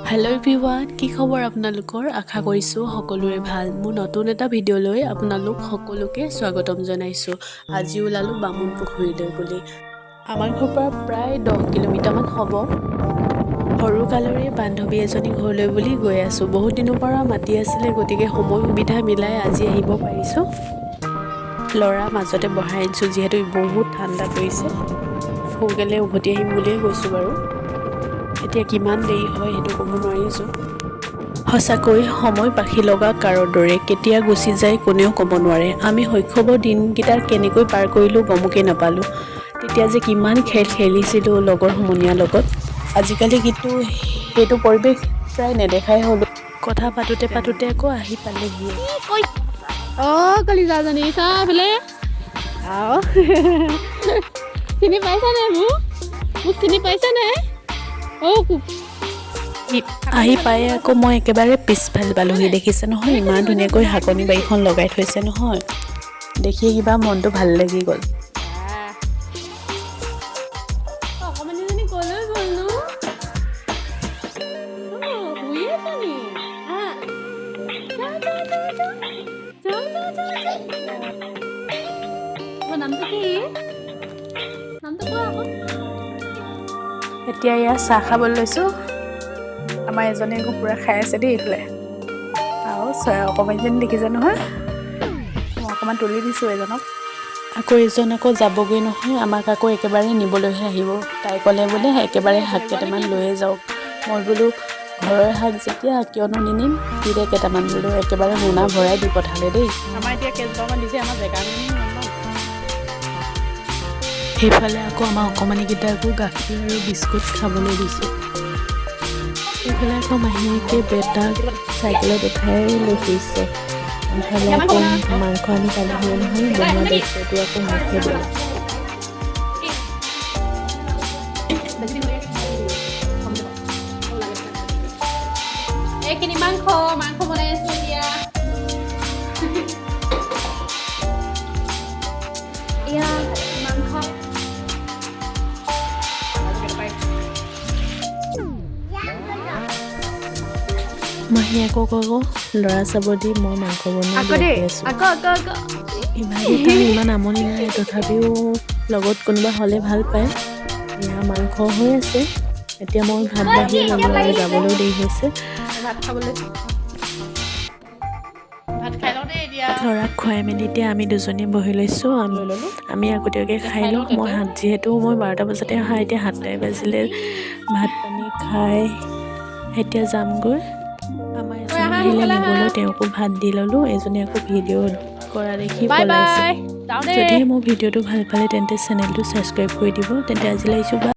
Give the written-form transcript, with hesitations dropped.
hello everyone কি খবৰ আপোনালোকৰ আশা কৰিছো সকলোৰে ভাল মোৰ নতুন এটা ভিডিঅ' লৈ আপোনালোক সকলোকে স্বাগতম জনাইছো আজি ওলালো বামুন পুখুৰীলৈ বুলি আমাৰ ঘৰৰ পৰা প্ৰায় 10 কিলোমিটাৰ মান হ'ব সৰু কালৰে বান্ধৱী এজনী ঘৰলৈ বুলি গৈ আছো বহুত দিনৰ পৰা মাতি আছিল গতিকে সময় সুবিধা মিলাই আজি আহিব পাৰিছো লৰা মাজতে বহাই আনিছো যিহেতু বহুত ঠাণ্ডা পৰিছে সোনকালে উভতি আহিম বুলিয়ে গৈছো বাৰু এতিয়া কিমান দেৰি হয় হেতু কব নোৱাৰিছো হসাকৈ সময় পাখি লগা কাৰৰ দৰে কেতিয়া গুছি যায় কোনেও কব নোৱাৰে আমি শৈশৱৰ দিনকিটা কেনেকৈ পাৰ কৰিলো গমকে নাপালো তেতিয়া যে কিমান খেল খেলিছিলো লগৰ সমনীয়াৰ লগত আজিকালি কিন্তু হেতু পৰিবেশ প্ৰায় নেদেখাই হলো কথা পাতোতে পাতোতে আকৌ আহি পালেহি কলিজাজনী চাবলে আও চিনি পাইছা নে মোক চিনি পাইছা নে আহি পাই আকৌ মই একেবাৰে পিছফাল পালোহি দেখিছে নহয় ইমান ধুনীয়াকৈ হাকনি বাৰীখন লগাই থৈছে নহয় দেখি কিবা মনটো ভাল লাগি গ'ল অকমানিজনী কলৈ গ'ল নো শুই আছে নি নামটো কি নামটো কোৱা আকৌ এতিয়া ইয়া চাহ খাবলৈ লৈছো আমাৰ এজনে আকৌ পুৰা খাই আছে দেই এইফালে আৰু চয়া অকমানজনী দেখিছে নহয় মই অকণমান তুলি দিছোঁ এজনক আকৌ এজন আকৌ যাবগৈ নহয় আমাক আকৌ একেবাৰে নিবলৈহে আহিব তাই ক'লে বোলে একেবাৰে শাক কেইটামান লৈয়ে যাওক মই বোলো ঘৰৰ শাক যেতিয়া কিয়নো নিনিম দিলে কেইটামান বোলো একেবাৰে মোনা ভৰাই দি পঠালে দেই আমাৰ এতিয়া কেইজনমান দিছে আমাৰ জেগা সেইফালে আকৌ আমাৰ অকণমানিকেইটাকো গাখীৰ আৰু বিস্কুট খাবলৈ দিছোঁ এইফালে আকৌ মাহীয়েকে বেটাক চাইকেলত উঠাই লৈ ফুৰিছে এইফালে আকৌ মাংস আনি পালেহি নহয় বনোৱা দায়িত্বটো আকৌ মোকহে দিলে এইখিনি মাংস বনাই আছো এতিয়া এয়া মাংস মাহীয়েকক আকৌ ল'ৰা চাব দি মই মাংস বনাই আছোঁ ইমান আমনি নাই তথাপিও লগত কোনোবা হ'লে ভাল পায় এয়া মাংস হৈ আছে এতিয়া মই ভাত বাঢ়ি ল'লোঁ আৰু যাবলৈও দেৰি হৈছে ল'ৰাক খুৱাই মেলি এতিয়া আমি দুজনীয়ে বহি লৈছোঁ আমি আগতীয়াকৈ খাই লওঁ মই যিহেতু মই 12টা বজাতে অহা এতিয়া 7টাই বাজিলে ভাত পানী খাই এতিয়া যামগৈ আমাৰ এজন আহিলে নিবলৈ তেওঁকো ভাত দি ল'লোঁ এজনী আকৌ ভিডিঅ' কৰা দেখি পলাইছে যদিহে মোৰ ভিডিঅ'টো ভাল পালে তেন্তে চেনেলটো ছাবস্ক্ৰাইব কৰি দিব তেন্তে আজিলৈ আহিছোঁ